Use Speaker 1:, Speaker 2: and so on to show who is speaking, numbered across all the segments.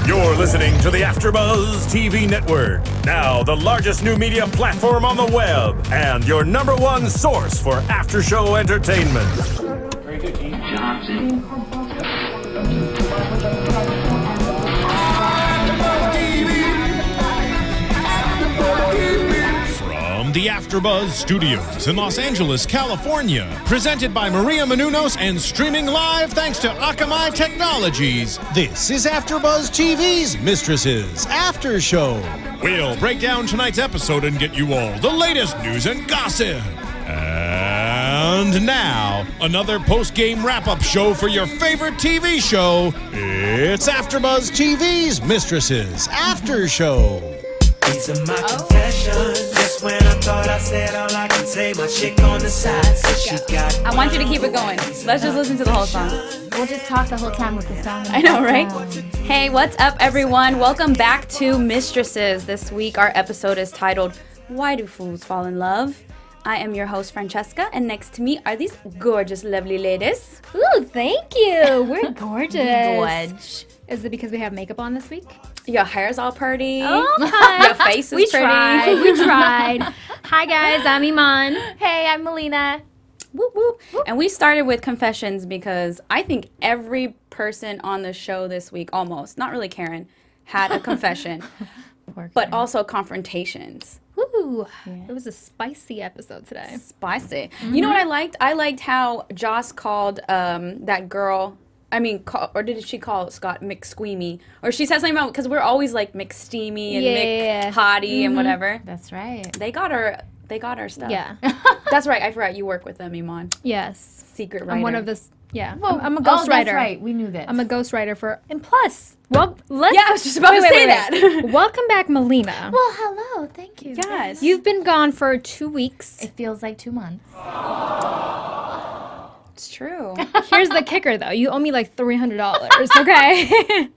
Speaker 1: You're listening to the AFTERBUZZ TV Network, now the largest new media platform on the web, and your #1 source for after-show entertainment.
Speaker 2: Very good, Dean Johnson.
Speaker 1: From the AFTERBUZZ Studios in Los Angeles, California, presented by Maria Menounos and streaming live thanks to Akamai Technologies, this is AFTERBUZZ TV's Mistresses After Show. We'll break down tonight's episode and get you all the latest news and gossip. And now, another post-game wrap-up show for your favorite TV show. It's AFTERBUZZ TV's Mistresses After Show.
Speaker 3: These are my confessions. Just when I thought I said all I can say, my chick on the side said she got.
Speaker 4: I want you to keep it going. Let's just listen to the whole song.
Speaker 5: We'll just talk the whole time with the song.
Speaker 4: I know, right? Hey, what's up, everyone? Welcome back to Mistresses. This week, our episode is titled, Why Do Fools Fall in Love? I am your host, Francesca, and next to me are these gorgeous, lovely ladies.
Speaker 5: Ooh, thank you. We're gorgeous.
Speaker 4: Gorge.
Speaker 5: Is it because we have makeup on this week?
Speaker 4: Your hair's all pretty.
Speaker 5: Oh,
Speaker 4: Your face is pretty.
Speaker 5: We tried. Hi, guys. I'm Eman.
Speaker 6: Hey, I'm Melina.
Speaker 4: Whoop, whoop. And we started with confessions because I think every person on the show this week, almost, not really Karen, had a confession, but also confrontations.
Speaker 5: Ooh, it was a spicy episode today.
Speaker 4: Spicy. You know what I liked? I liked how Joss called that girl, or did she call Scott McSqueamy? Or she said something about, because we're always like McSteamy and McHottie and whatever.
Speaker 6: That's right.
Speaker 4: They got her stuff.
Speaker 5: Yeah.
Speaker 4: That's right. I forgot you work with them, Iman.
Speaker 5: Yes.
Speaker 4: Secret writer.
Speaker 5: I'm one of the, I'm a ghostwriter.
Speaker 6: That's right. We knew this.
Speaker 5: I'm a ghostwriter for, and plus, well, let's.
Speaker 4: Yeah, I was just about to say that.
Speaker 5: Welcome back, Melina.
Speaker 6: Well, hello. Thank you.
Speaker 4: Yes.
Speaker 5: You've been gone for 2 weeks.
Speaker 6: It feels like 2 months.
Speaker 4: It's true.
Speaker 5: Here's the kicker, though. You owe me like $300, okay?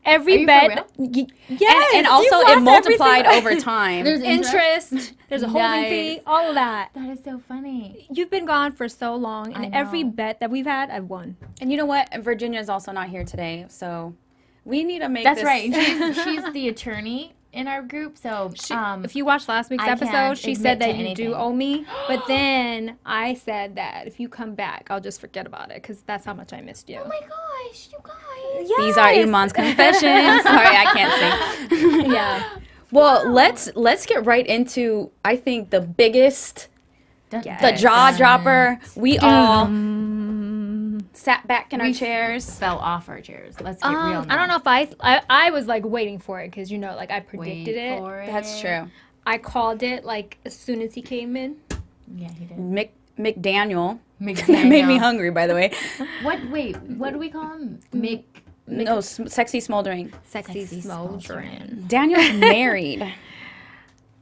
Speaker 5: Every bet.
Speaker 4: Yes. And also, it multiplied over time.
Speaker 5: There's interest. There's a holding fee. All of that.
Speaker 6: That is so funny.
Speaker 5: You've been gone for so long, and every bet that we've had, I've won.
Speaker 4: And you know what? Virginia's also not here today, so we need to make
Speaker 6: That's
Speaker 4: this.
Speaker 6: right. She's the attorney in our group, so
Speaker 5: if you watched last week's episode, she said that you do owe me, but then I said that if you come back, I'll just forget about it because that's how much I missed you.
Speaker 6: Oh my gosh, you guys!
Speaker 5: Yes.
Speaker 4: These are Iman's confessions. Sorry, I can't sing.
Speaker 5: Yeah.
Speaker 4: Well, let's get right into, I think, the biggest, the jaw dropper. We all sat back in our chairs.
Speaker 6: Fell off our chairs. Let's get real now.
Speaker 5: I don't know if I was like waiting for it because like I predicted it.
Speaker 4: That's true.
Speaker 5: I called it like as soon as he came in.
Speaker 6: Yeah, he did.
Speaker 4: McDaniel. Made me hungry, by the way.
Speaker 6: Wait, what do we call him?
Speaker 4: No, sexy smoldering.
Speaker 5: Sexy smoldering.
Speaker 4: Daniel's married.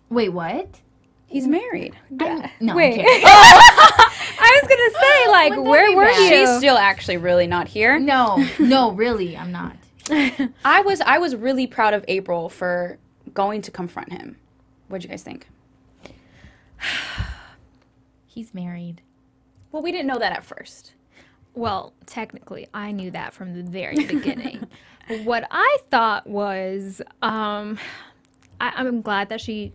Speaker 6: Wait, what?
Speaker 4: He's married.
Speaker 6: No,
Speaker 5: wait.
Speaker 6: I'm
Speaker 5: I was gonna say, like, where were you?
Speaker 4: She's still actually really not here.
Speaker 6: No, really, I'm not.
Speaker 4: I was really proud of April for going to confront him. What'd you guys think?
Speaker 6: He's married.
Speaker 5: Well, we didn't know that at first. Well, technically, I knew that from the very beginning. What I thought was, I'm glad that she,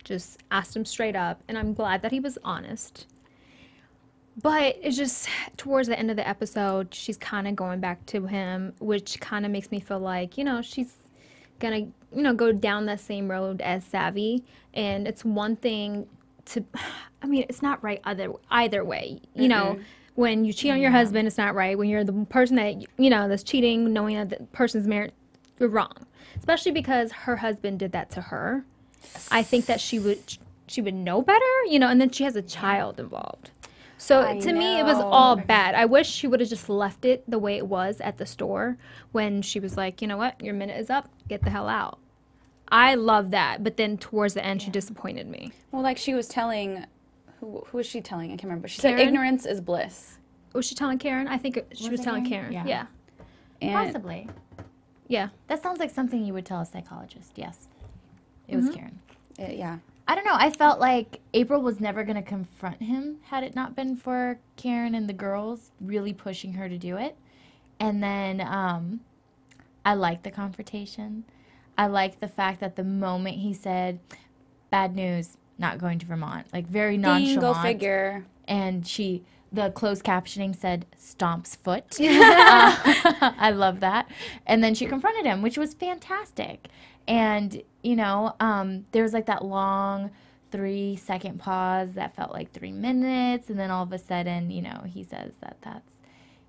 Speaker 5: just asked him straight up, and I'm glad that he was honest. But it's just towards the end of the episode, she's kind of going back to him, which kind of makes me feel like, she's gonna, go down that same road as Savvy. And it's one thing it's not right either way. You know, when you cheat on your husband, it's not right. When you're the person that, that's cheating, knowing that the person's married, you're wrong. Especially because her husband did that to her. I think that she would know better, and then she has a child involved. So to me, it was all bad. I wish she would have just left it the way it was at the store when she was like, you know what, your minute is up, get the hell out. I love that, but then towards the end, she disappointed me.
Speaker 4: Well, like she was telling, who was she telling? I can't remember. She
Speaker 5: Karen?
Speaker 4: said ignorance is bliss.
Speaker 5: Was she telling Karen? I think she was telling Karen. Yeah.
Speaker 4: And
Speaker 6: Possibly.
Speaker 5: Yeah.
Speaker 6: That sounds like something you would tell a psychologist. Yes. It was Karen.
Speaker 4: Yeah.
Speaker 6: I don't know. I felt like April was never going to confront him had it not been for Karen and the girls really pushing her to do it. And then I like the confrontation. I like the fact that the moment he said, bad news, not going to Vermont, like very nonchalant.
Speaker 4: Go figure.
Speaker 6: And the closed captioning said, stomps foot. I love that. And then she confronted him, which was fantastic. And, you know, there was like that long 3-second pause that felt like 3 minutes. And then all of a sudden, you know, he says that that's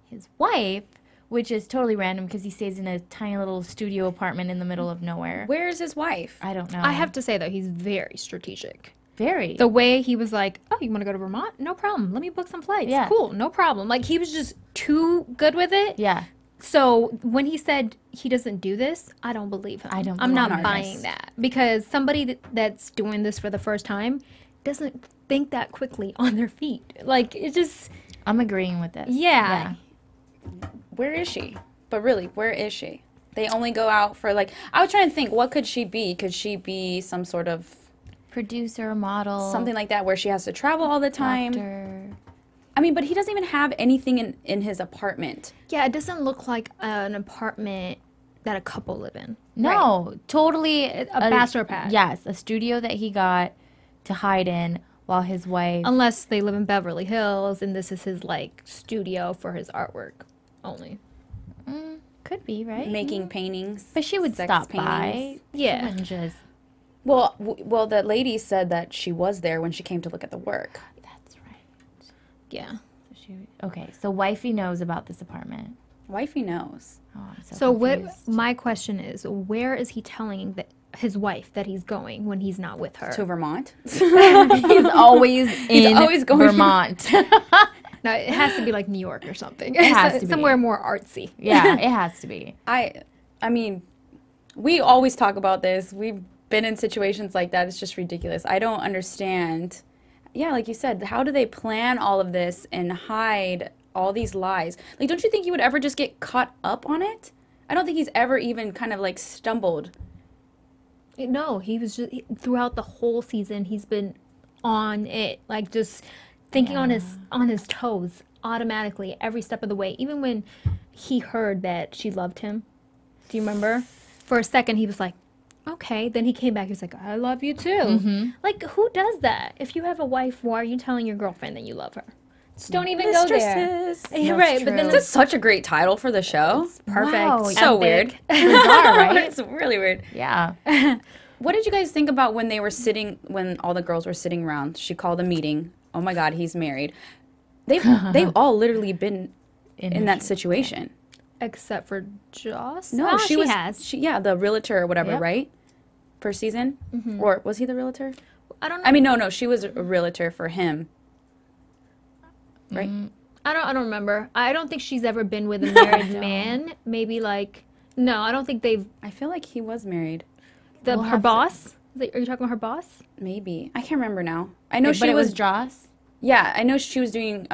Speaker 6: his wife, which is totally random because he stays in a tiny little studio apartment in the middle of nowhere.
Speaker 4: Where is his wife?
Speaker 6: I don't know.
Speaker 5: I have to say, though, he's very strategic.
Speaker 6: Very.
Speaker 5: The way he was like, oh, you want to go to Vermont? No problem. Let me book some flights.
Speaker 6: Yeah.
Speaker 5: Cool. No problem. Like, he was just too good with it.
Speaker 6: Yeah.
Speaker 5: So when he said he doesn't do this, I don't believe him. I'm not buying that. Because somebody that's doing this for the first time doesn't think that quickly on their feet. Like, it just...
Speaker 6: I'm agreeing with this.
Speaker 5: Yeah.
Speaker 4: Where is she? But really, where is she? They only go out for, like... I was trying to think, what could she be? Could she be some sort of...
Speaker 6: producer, model.
Speaker 4: Something like that, where she has to travel all the time.
Speaker 6: Doctor.
Speaker 4: I mean, but he doesn't even have anything in his apartment.
Speaker 5: Yeah, it doesn't look like an apartment that a couple live in.
Speaker 6: No, totally
Speaker 5: A bachelor pad.
Speaker 6: Yes, a studio that he got to hide in while his wife.
Speaker 5: Unless they live in Beverly Hills and this is his, like, studio for his artwork only.
Speaker 6: Could be, right?
Speaker 4: Making paintings.
Speaker 6: But she would
Speaker 4: sex
Speaker 6: stop
Speaker 4: paintings.
Speaker 6: by.
Speaker 5: Yeah.
Speaker 6: She wouldn't just.
Speaker 4: Well, the lady said that she was there when she came to look at the work.
Speaker 6: That's right.
Speaker 5: Yeah.
Speaker 6: Okay, so wifey knows about this apartment.
Speaker 4: Wifey knows.
Speaker 6: Oh, I'm
Speaker 5: So what?
Speaker 6: confused.
Speaker 5: My question is, where is he telling his wife that he's going when he's not with her?
Speaker 4: To Vermont.
Speaker 6: He's always in
Speaker 4: always going
Speaker 6: Vermont.
Speaker 5: No, it has to be like New York or something.
Speaker 6: It has to be.
Speaker 5: Somewhere more artsy.
Speaker 6: Yeah, it has to be.
Speaker 4: I mean, we always talk about this. We've been in situations like that. It's just ridiculous. I don't understand. Yeah, like you said, how do they plan all of this and hide all these lies? Like, don't you think he would ever just get caught up on it? I don't think he's ever even kind of like stumbled.
Speaker 5: No, he was just throughout the whole season. He's been on it, like just thinking on his toes automatically every step of the way. Even when he heard that she loved him, do you remember? For a second, he was like, okay. Then he came back. He was like, I love you too.
Speaker 6: Mm-hmm.
Speaker 5: Like, who does that? If you have a wife, why are you telling your girlfriend that you love her? Just don't even go there.
Speaker 4: You're
Speaker 5: Right, but then
Speaker 4: This is such a great title for the show.
Speaker 5: perfect.
Speaker 6: Wow,
Speaker 4: So weird.
Speaker 6: Bizarre, right?
Speaker 4: It's really weird.
Speaker 6: Yeah.
Speaker 4: What did you guys think about when when all the girls were sitting around? She called a meeting. Oh my God, he's married. They've all literally been in that situation.
Speaker 5: Except for Joss?
Speaker 4: No,
Speaker 5: she
Speaker 4: was.
Speaker 5: has.
Speaker 4: Yeah, the realtor or whatever,
Speaker 6: Yep.
Speaker 4: right? First season, or was he the realtor?
Speaker 5: I don't know.
Speaker 4: I mean, no, she was a realtor for him, right?
Speaker 5: I don't remember. I don't think she's ever been with a married man. Maybe like no, I don't think they've
Speaker 4: I feel like he was married.
Speaker 5: her boss. Are you talking about her boss?
Speaker 4: Maybe I can't remember now. I know
Speaker 6: But
Speaker 4: she
Speaker 6: it was
Speaker 4: was.
Speaker 6: Joss.
Speaker 4: Yeah, I know she was doing.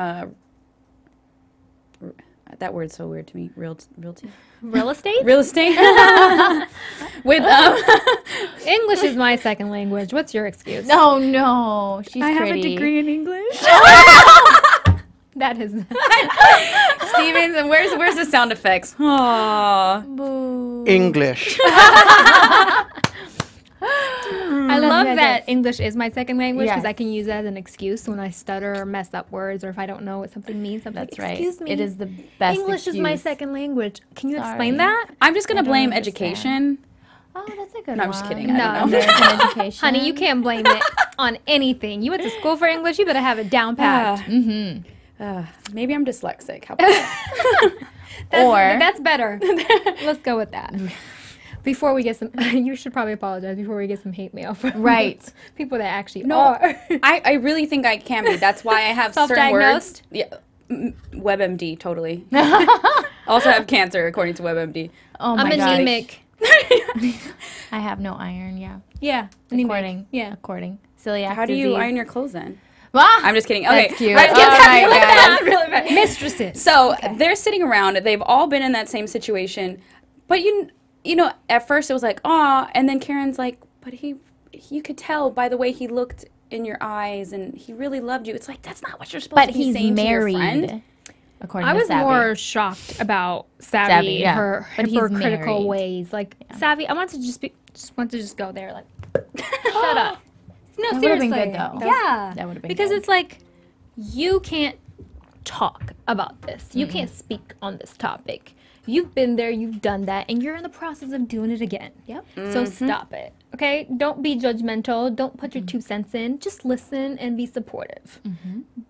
Speaker 4: That word's so weird to me. Realty.
Speaker 5: Real estate?
Speaker 4: Real estate. With
Speaker 5: English is my second language. What's your excuse?
Speaker 6: No, she's
Speaker 4: I
Speaker 6: pretty.
Speaker 4: have a degree in English.
Speaker 5: That is
Speaker 4: Stevens, and where's the sound effects? Aww.
Speaker 7: English.
Speaker 5: I love that English is my second language because I
Speaker 6: Yes.
Speaker 5: can use that as an excuse when I stutter or mess up words or if I don't know what something means. I'm
Speaker 6: That's
Speaker 5: like,
Speaker 6: right.
Speaker 5: excuse me.
Speaker 6: It is the best
Speaker 5: English is my
Speaker 6: excuse.
Speaker 5: second language. Can you
Speaker 6: Sorry.
Speaker 5: explain that?
Speaker 4: I'm just gonna
Speaker 6: don't
Speaker 4: blame
Speaker 6: understand.
Speaker 4: education.
Speaker 6: Oh, that's a good
Speaker 4: No,
Speaker 6: one.
Speaker 4: I'm just kidding. I
Speaker 5: No,
Speaker 4: don't know.
Speaker 6: American education.
Speaker 5: Honey, you can't blame it on anything. You went to school for English, you better have it down pat.
Speaker 4: Maybe I'm dyslexic. How about that?
Speaker 5: That's better. Let's go with that. Before we get some, you should probably apologize before we get some hate mail from
Speaker 6: Right.
Speaker 5: people that actually
Speaker 4: No,
Speaker 5: are.
Speaker 4: I really think I can be. That's why I have certain words.
Speaker 5: Self-diagnosed?
Speaker 4: Yeah, WebMD, totally. Also have cancer, according to WebMD.
Speaker 6: Oh my
Speaker 5: I'm
Speaker 6: gosh.
Speaker 5: anemic.
Speaker 6: I have no iron. Yeah.
Speaker 5: Yeah,
Speaker 6: According.
Speaker 5: Yeah.
Speaker 6: According. Celiac
Speaker 4: How do you
Speaker 6: disease.
Speaker 4: iron your clothes then?
Speaker 6: Ah!
Speaker 4: I'm just kidding. Okay,
Speaker 6: That's cute.
Speaker 4: Right,
Speaker 6: All
Speaker 4: get
Speaker 6: right,
Speaker 4: really
Speaker 6: guys.
Speaker 4: bad, really bad.
Speaker 5: Mistresses.
Speaker 4: So they're sitting around. They've all been in that same situation, but you know, at first it was like, aw, and then Karen's like, but you could tell by the way he looked in your eyes, and he really loved you. It's like that's not what you're supposed
Speaker 6: But
Speaker 4: to be
Speaker 6: he's
Speaker 4: saying
Speaker 6: married.
Speaker 4: to your friend.
Speaker 6: according
Speaker 5: I
Speaker 6: to
Speaker 5: was
Speaker 6: Savvy.
Speaker 5: more shocked about Savvy,
Speaker 6: Savvy, yeah.
Speaker 5: her
Speaker 6: But he's
Speaker 5: hypocritical
Speaker 6: married.
Speaker 5: ways. Like Savvy, I want to just go there, like, shut up. No,
Speaker 6: That would've
Speaker 5: seriously.
Speaker 6: been good, though.
Speaker 5: Yeah,
Speaker 6: That would've been
Speaker 5: because
Speaker 6: good.
Speaker 5: it's like you can't talk about this. You can't speak on this topic. You've been there, you've done that, and you're in the process of doing it again.
Speaker 4: Yep.
Speaker 5: So stop it, okay? Don't be judgmental. Don't put your 2 cents in. Just listen and be supportive.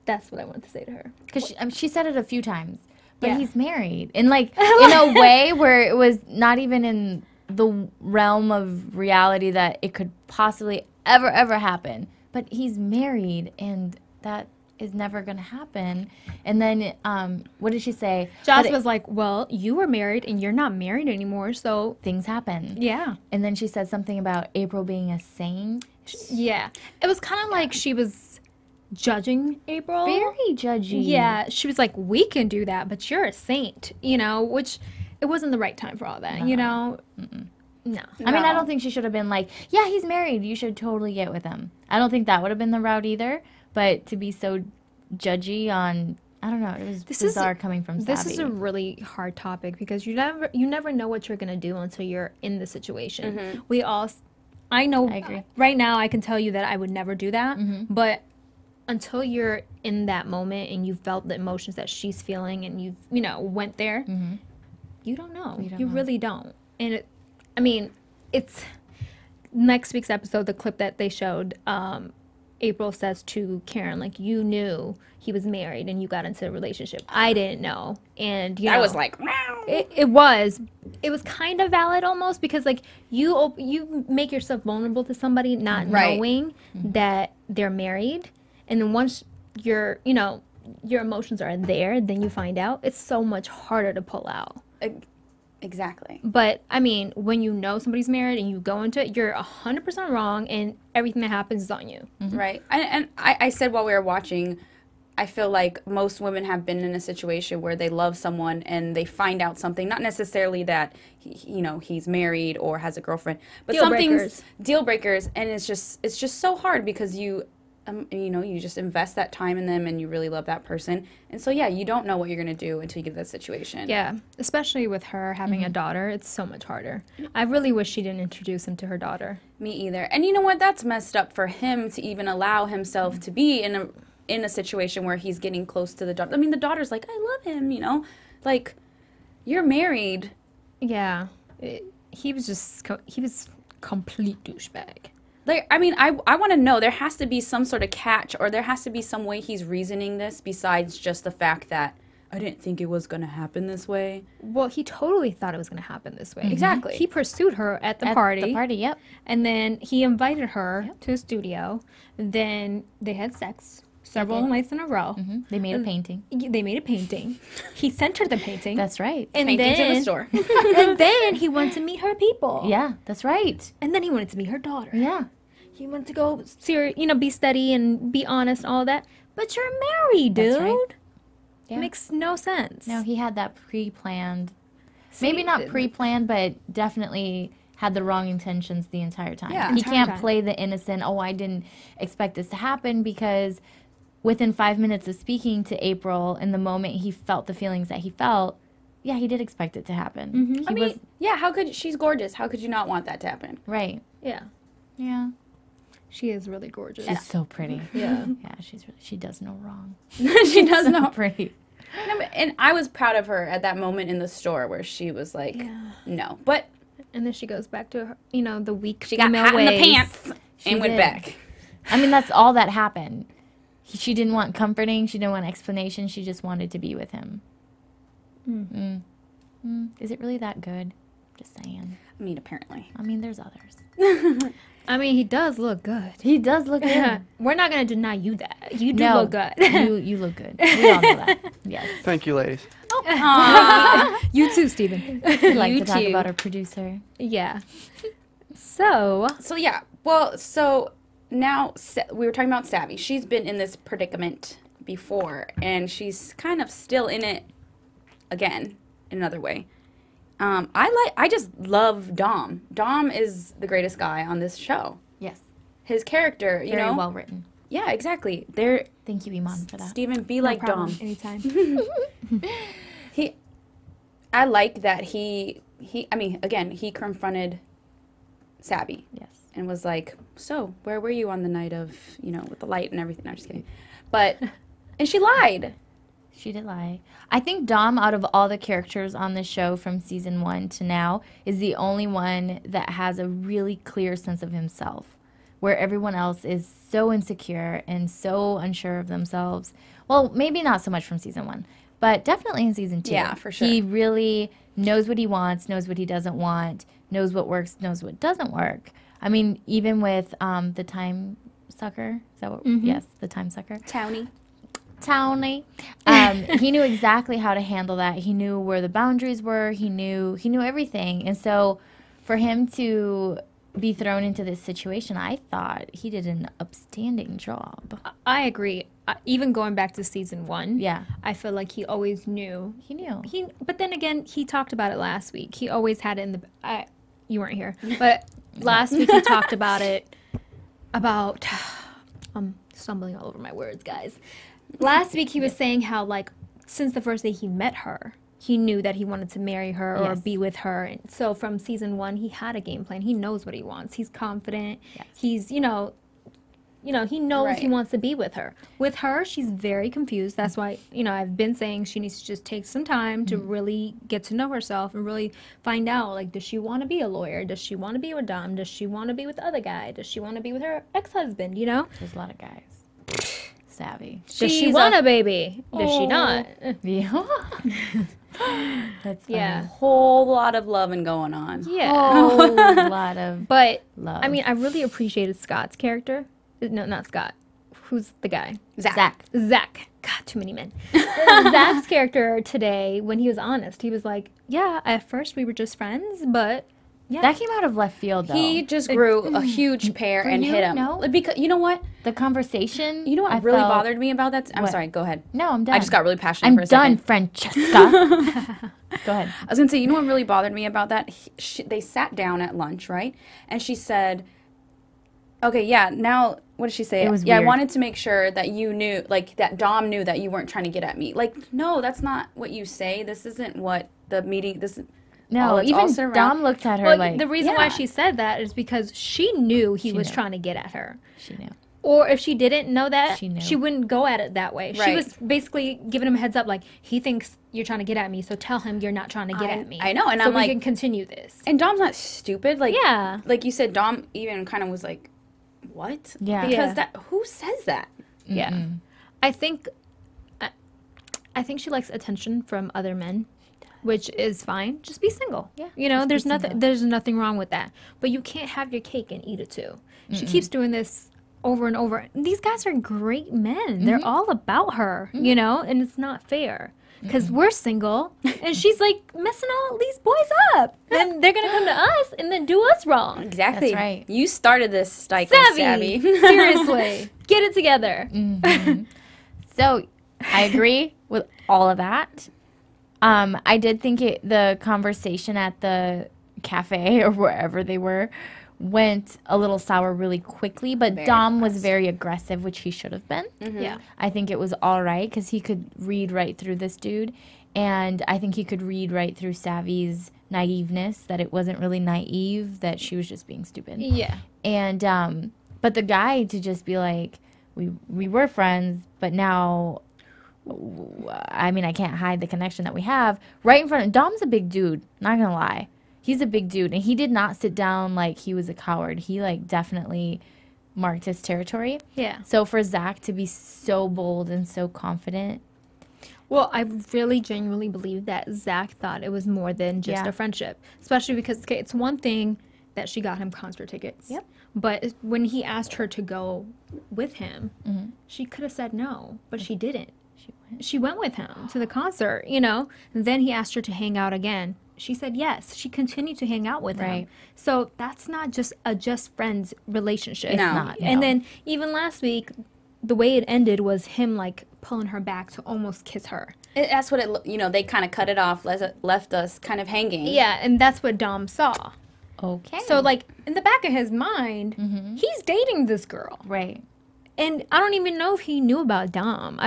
Speaker 5: That's what I wanted to say to her.
Speaker 6: Because she said it a few times, but
Speaker 4: Yeah.
Speaker 6: he's married. And, like, in a way where it was not even in the realm of reality that it could possibly ever happen. But he's married, and that is never going to happen. And then, what did she say?
Speaker 5: Joss
Speaker 6: But
Speaker 5: was like, well, you were married and you're not married anymore, so
Speaker 6: things happen.
Speaker 5: yeah.
Speaker 6: And then she said something about April being a saint.
Speaker 5: Yeah. It was kind of like she was judging April.
Speaker 6: Very judgy.
Speaker 5: Yeah. She was like, we can do that, but you're a saint, you know, which it wasn't the right time for all that, you know? No.
Speaker 6: I mean, I don't think she should have been like, yeah, he's married. You should totally get with him. I don't think that would have been the route either. But to be so judgy on, I don't know, it was bizarre coming from Savvy.
Speaker 5: This is a really hard topic because you never know what you're gonna do until you're in the situation. I know.
Speaker 6: I agree.
Speaker 5: Right now, I can tell you that I would never do that, but until you're in that moment and you felt the emotions that she's feeling and you went there, you don't know. You really don't. And it's next week's episode, the clip that they showed. April says to Karen, like, you knew he was married and you got into a relationship. I didn't know. And, you know.
Speaker 4: I was like,
Speaker 5: It was kind of valid almost because, like, you make yourself vulnerable to somebody not
Speaker 4: Right.
Speaker 5: knowing that they're married. And then once your emotions are there, then you find out. It's so much harder to pull out.
Speaker 4: exactly.
Speaker 5: But, I mean, when you know somebody's married and you go into it, you're 100% wrong, and everything that happens is on you.
Speaker 4: Right. And I said while we were watching, I feel like most women have been in a situation where they love someone and they find out something, not necessarily that, he's married or has a girlfriend, but
Speaker 5: Deal breakers.
Speaker 4: Deal breakers. And it's just so hard because you just invest that time in them and you really love that person. And so, yeah, you don't know what you're going to do until you get to that situation.
Speaker 5: Yeah, especially with her having a daughter, it's so much harder. I really wish she didn't introduce him to her daughter.
Speaker 4: Me either. And you know what? That's messed up for him to even allow himself to be in a situation where he's getting close to the daughter. I mean, the daughter's like, I love him, Like, you're married.
Speaker 5: Yeah, he was complete douchebag.
Speaker 4: Like, I mean, I want to know, there has to be some sort of catch, or there has to be some way he's reasoning this besides just the fact that I didn't think it was going to happen this way.
Speaker 5: Well, he totally thought it was going to happen this way.
Speaker 4: Exactly.
Speaker 5: He pursued her at the
Speaker 6: At
Speaker 5: party.
Speaker 6: the party, yep.
Speaker 5: And then he invited her to his studio. Then they had sex several nights in a row.
Speaker 6: They made a painting.
Speaker 5: They made a painting. He sent her the painting.
Speaker 6: That's right.
Speaker 5: and
Speaker 4: Paintings
Speaker 5: then,
Speaker 4: in the store.
Speaker 5: and then he wanted to meet her people.
Speaker 6: Yeah, that's right.
Speaker 5: And then he wanted to meet her daughter.
Speaker 6: Yeah.
Speaker 5: He wanted to go be steady and be honest, all that. But you're married, dude.
Speaker 6: That's right. Yeah.
Speaker 5: Makes no sense.
Speaker 6: No, he had that pre-planned. Maybe not pre-planned, but definitely had the wrong intentions the entire time.
Speaker 4: Yeah.
Speaker 6: He
Speaker 5: Entire
Speaker 6: can't
Speaker 5: time.
Speaker 6: play the innocent, oh, I didn't expect this to happen, because within 5 minutes of speaking to April, in the moment he felt the feelings that he felt, yeah, he did expect it to happen.
Speaker 4: I mean, yeah, she's gorgeous. How could you not want that to happen?
Speaker 6: Right.
Speaker 5: Yeah.
Speaker 6: Yeah.
Speaker 5: She is really gorgeous.
Speaker 6: She's so pretty.
Speaker 5: Yeah.
Speaker 6: Yeah, she does no wrong.
Speaker 4: She does
Speaker 6: So
Speaker 4: not.
Speaker 6: pretty.
Speaker 4: And I was proud of her at that moment in the store where she was like, no. But
Speaker 5: And then she goes back to her, the weak
Speaker 4: she got
Speaker 5: female
Speaker 4: hot in the
Speaker 5: ways.
Speaker 4: pants
Speaker 6: She
Speaker 4: and went
Speaker 6: did.
Speaker 4: back.
Speaker 6: I mean, that's all that happened. She didn't want comforting. She didn't want explanation. She just wanted to be with him. Is it really that good? Just saying.
Speaker 4: I mean, apparently.
Speaker 6: I mean, there's others.
Speaker 5: I mean, he does look good.
Speaker 6: He does look good.
Speaker 5: We're not going to deny you that. You do
Speaker 6: No,
Speaker 5: look good.
Speaker 6: you look good. We all know that. Yes.
Speaker 7: Thank you, ladies.
Speaker 5: You too, Steven.
Speaker 6: We like
Speaker 4: You
Speaker 6: to talk
Speaker 4: too.
Speaker 6: about our producer.
Speaker 5: Yeah. So,
Speaker 4: So, yeah. Well, so now we were talking about Savvy. She's been in this predicament before, and she's kind of still in it again in another way. I just love Dom. Dom is the greatest guy on this show.
Speaker 6: Yes.
Speaker 4: His character, you
Speaker 6: Very
Speaker 4: know.
Speaker 6: well written.
Speaker 4: Yeah, exactly. They're
Speaker 6: Thank you, Iman, for that.
Speaker 4: Steven, be
Speaker 5: no
Speaker 4: like
Speaker 5: problem.
Speaker 4: Dom.
Speaker 5: Anytime.
Speaker 4: I like that he I mean, again, he confronted Savvy.
Speaker 6: Yes.
Speaker 4: And was like, so, where were you on the night of, with the light and everything? No, I'm just kidding. But, and she lied.
Speaker 6: She did lie. I think Dom, out of all the characters on the show from season 1 to now, is the only one that has a really clear sense of himself, where everyone else is so insecure and so unsure of themselves. Well, maybe not so much from season 1, but definitely in season 2.
Speaker 4: Yeah, for sure.
Speaker 6: He really knows what he wants, knows what he doesn't want, knows what works, knows what doesn't work. I mean, even with the time sucker. Is that what? Yes, the time sucker.
Speaker 4: Townie.
Speaker 6: He knew exactly how to handle that. He knew where the boundaries were. He knew everything. And so for him to be thrown into this situation, I thought he did an upstanding job.
Speaker 5: I agree. Even going back to season 1,
Speaker 6: Yeah.
Speaker 5: I feel like he always knew.
Speaker 6: He knew.
Speaker 5: But then again, he talked about it last week. He always had it in the. You weren't here, but last week he talked about it. I'm stumbling all over my words, guys. Last week he was saying how, like, since the first day he met her, he knew that he wanted to marry her or
Speaker 6: Yes.
Speaker 5: be with her. And so from season 1, he had a game plan. He knows what he wants. He's confident.
Speaker 6: Yes.
Speaker 5: He's, he knows he wants to be with her. With her, she's very confused. That's why, I've been saying she needs to just take some time to really get to know herself and really find out, like, does she want to be a lawyer? Does she want to be with Dom? Does she want to be with the other guy? Does she want to be with her ex-husband,
Speaker 6: There's a lot of guys. Savvy.
Speaker 5: Does she want a baby? Does she
Speaker 4: Oh.
Speaker 5: not?
Speaker 6: Yeah. That's funny.
Speaker 5: Yeah.
Speaker 4: Whole lot of loving going on.
Speaker 5: Yeah.
Speaker 6: Oh, a lot of
Speaker 5: But,
Speaker 6: love.
Speaker 5: I mean, I really appreciated Scott's character. No, not Scott. Who's the guy?
Speaker 4: Zach.
Speaker 5: Zach. God, too many men. Zach's character today, when he was honest, he was like, yeah, at first we were just friends, but yeah.
Speaker 6: That came out of left field, though.
Speaker 4: He just grew a huge pair and
Speaker 6: you?
Speaker 4: hit him.
Speaker 6: No.
Speaker 4: Because, you know what?
Speaker 6: The conversation.
Speaker 4: You know what
Speaker 6: I
Speaker 4: really
Speaker 6: felt-
Speaker 4: bothered me about that? I'm
Speaker 6: What?
Speaker 4: sorry, go ahead.
Speaker 6: No, I'm done.
Speaker 4: I just got really passionate
Speaker 6: I'm
Speaker 4: for a
Speaker 6: done,
Speaker 4: second.
Speaker 6: Francesca. Go ahead.
Speaker 4: I was going to say, you know what really bothered me about that? They sat down at lunch, right? And she said, okay, yeah, now, what did she say?
Speaker 6: It was
Speaker 4: I
Speaker 6: weird.
Speaker 4: wanted to make sure that you knew, like, that Dom knew that you weren't trying to get at me. Like, no, that's not what you say. This isn't what the meeting, all
Speaker 6: No,
Speaker 4: it's
Speaker 6: even
Speaker 4: also around.
Speaker 6: Dom looked at her
Speaker 5: Well,
Speaker 6: like
Speaker 5: the reason why
Speaker 4: yeah.
Speaker 5: she said that is because she knew he was
Speaker 6: knew.
Speaker 5: trying to get at her.
Speaker 6: she knew.
Speaker 5: Or if she didn't know that,
Speaker 6: She knew.
Speaker 5: she wouldn't go at it that way. She
Speaker 4: Right.
Speaker 5: was basically giving him a heads up, like, he thinks you're trying to get at me, so tell him you're not trying to get at me.
Speaker 4: I know, and
Speaker 5: so
Speaker 4: I'm
Speaker 5: we
Speaker 4: like-
Speaker 5: can continue this.
Speaker 4: And Dom's not stupid. Like,
Speaker 5: Yeah.
Speaker 4: like you said, Dom even kind of was like, what?
Speaker 6: Yeah.
Speaker 4: Because
Speaker 5: Yeah.
Speaker 4: who says that?
Speaker 5: Yeah. I think she likes attention from other men, which is fine. Just be single.
Speaker 6: Yeah,
Speaker 5: There's
Speaker 6: be
Speaker 5: nothing
Speaker 6: single.
Speaker 5: there's nothing wrong with that. But you can't have your cake and eat it too. She keeps doing this over and over. These guys are great men. They're all about her, and it's not fair. Because we're single, and she's like messing all these boys up. And they're going to come to us and then do us wrong.
Speaker 4: Exactly.
Speaker 6: That's right.
Speaker 4: You started this cycle,
Speaker 5: Savvy.
Speaker 4: Savvy.
Speaker 5: Seriously. Get it together.
Speaker 6: So I agree with all of that. I did think the conversation at the cafe or wherever they were went a little sour really quickly, but Dom was very aggressive, which he should have been.
Speaker 5: Yeah.
Speaker 6: I think it was all right because he could read right through this dude, and I think he could read right through Savvy's naiveness, that it wasn't really naive, that she was just being stupid.
Speaker 5: Yeah.
Speaker 6: And but the guy to just be like, we were friends, but now, I mean, I can't hide the connection that we have right in front of Dom's a big dude, not gonna lie. He's a big dude, and he did not sit down like he was a coward. He like definitely marked his territory.
Speaker 5: Yeah.
Speaker 6: So for Zach to be so bold and so confident,
Speaker 5: Well, I really genuinely believe that Zach thought it was more than just
Speaker 6: Yeah.
Speaker 5: a friendship, especially because okay, it's one thing that she got him concert tickets.
Speaker 6: Yep.
Speaker 5: But when he asked her to go with him, she could have said no, but she didn't. She went with him to the concert, And then he asked her to hang out again. She said yes. She continued to hang out with him.
Speaker 6: Right.
Speaker 5: So that's not just a just friends relationship.
Speaker 6: It's
Speaker 4: No.
Speaker 6: not.
Speaker 5: And
Speaker 6: no.
Speaker 5: then even last week, the way it ended was him like pulling her back to almost kiss her.
Speaker 4: That's what they kind of cut it off, left us kind of hanging.
Speaker 5: Yeah, and that's what Dom saw.
Speaker 6: Okay.
Speaker 5: So like in the back of his mind, he's dating this girl.
Speaker 6: right.
Speaker 5: And I don't even know if he knew about Dom.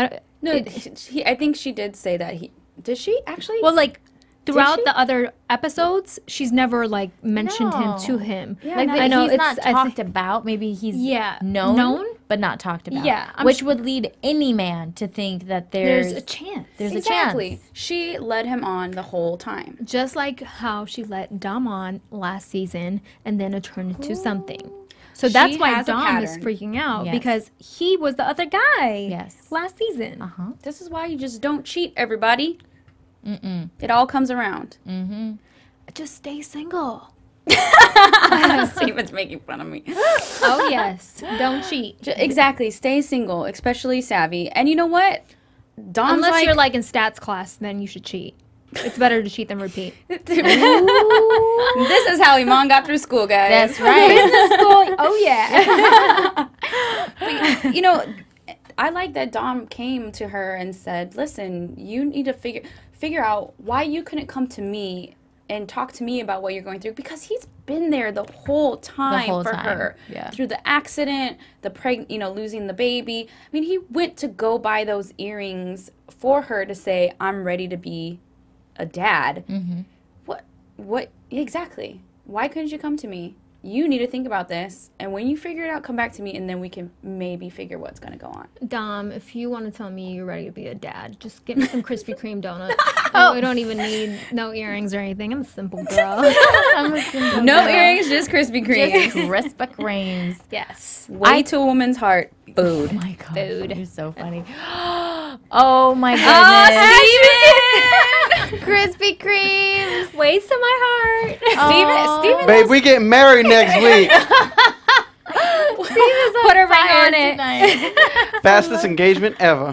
Speaker 4: No, I think she did say that Did she actually?
Speaker 5: Well, like throughout
Speaker 4: she?
Speaker 5: the other episodes, she's never like mentioned him to him.
Speaker 4: Yeah,
Speaker 6: Like,
Speaker 4: no,
Speaker 6: I know he's
Speaker 5: it's-
Speaker 6: not
Speaker 5: I
Speaker 6: talked
Speaker 5: thi-
Speaker 6: about. Maybe he's
Speaker 5: Yeah,
Speaker 6: known, but not talked about.
Speaker 5: Yeah, I'm
Speaker 6: which
Speaker 5: su-
Speaker 6: would lead any man to think that
Speaker 5: There's
Speaker 6: there's
Speaker 5: a chance.
Speaker 6: there's
Speaker 4: exactly.
Speaker 6: a chance.
Speaker 4: She led him on the whole time.
Speaker 5: Just like how she let Dom on last season, and then it turned into something. So that's
Speaker 4: She
Speaker 5: why
Speaker 4: has a
Speaker 5: Dom is
Speaker 4: pattern.
Speaker 5: freaking out
Speaker 6: Yes.
Speaker 5: because he was the other guy.
Speaker 6: Yes.
Speaker 5: Last season.
Speaker 4: This is why you just don't cheat, everybody. It all comes around.
Speaker 5: Just stay single.
Speaker 4: Steven's making fun of me.
Speaker 5: Oh yes, don't cheat.
Speaker 4: Exactly. Stay single, especially savvy. And you know what? Dom's
Speaker 5: Unless you're like in stats class, then you should cheat. It's better to cheat than repeat.
Speaker 4: This is how Eman got through school, guys.
Speaker 6: That's right.
Speaker 5: Oh yeah.
Speaker 4: You know, I like that Dom came to her and said, "Listen, you need to figure out why you couldn't come to me and talk to me about what you're going through, because he's been there the whole time
Speaker 6: whole
Speaker 4: for
Speaker 6: time,
Speaker 4: her,
Speaker 6: yeah.
Speaker 4: through the accident, losing the baby. I mean, he went to go buy those earrings for her to say, I'm ready to be a dad. What exactly? Why couldn't you come to me? You need to think about this, and when you figure it out, come back to me, and then we can maybe figure what's going to go on."
Speaker 5: Dom, if you want to tell me you're ready to be a dad, just get me some Krispy Kreme donuts. We don't even need no earrings or anything. I'm a simple girl.
Speaker 4: No earrings, just Krispy Kreme.
Speaker 6: Krispy Kremes.
Speaker 5: Yes.
Speaker 4: Way to a woman's heart. Food.
Speaker 6: Oh my god,
Speaker 5: Food.
Speaker 6: you're so funny. Oh my goodness. Krispy Kremes.
Speaker 5: Ways to my heart.
Speaker 4: Steven
Speaker 7: Babe, we getting married next week.
Speaker 5: Put a ring on it.
Speaker 6: Tonight.
Speaker 7: Fastest engagement ever.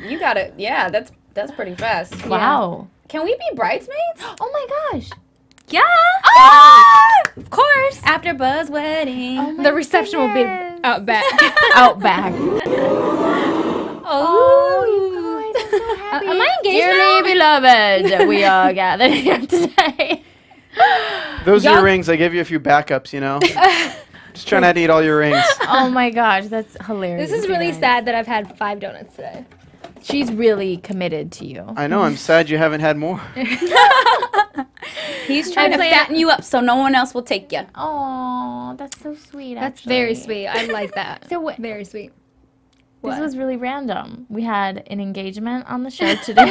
Speaker 4: you got it. Yeah, that's pretty fast.
Speaker 6: Wow.
Speaker 4: Can we be bridesmaids?
Speaker 6: Oh my gosh.
Speaker 5: Yeah. Of course.
Speaker 4: After Buzz wedding.
Speaker 6: Oh my
Speaker 5: The reception will be
Speaker 6: goodness.
Speaker 5: out back.
Speaker 6: Out back.
Speaker 5: Oh,
Speaker 6: you guys, I'm so happy.
Speaker 5: Am I engaged
Speaker 6: Dearly
Speaker 5: now?
Speaker 6: beloved, we are gathered here today.
Speaker 7: Those
Speaker 4: Y'all-
Speaker 7: earrings, I gave you a few backups, you know? Just trying not to eat all your rings.
Speaker 6: Oh my gosh, that's hilarious.
Speaker 5: This is
Speaker 6: you
Speaker 5: really
Speaker 6: guys.
Speaker 5: sad that I've had 5 donuts today.
Speaker 6: She's really committed to you.
Speaker 7: I know, I'm sad you haven't had more.
Speaker 4: He's trying to
Speaker 5: play
Speaker 4: fatten you up so no one else will take you.
Speaker 6: Oh, that's so sweet.
Speaker 5: That's
Speaker 6: actually.
Speaker 5: very sweet. I like that.
Speaker 6: So what?
Speaker 5: Very sweet.
Speaker 6: This
Speaker 5: What?
Speaker 6: was really random. We had an engagement on the show today.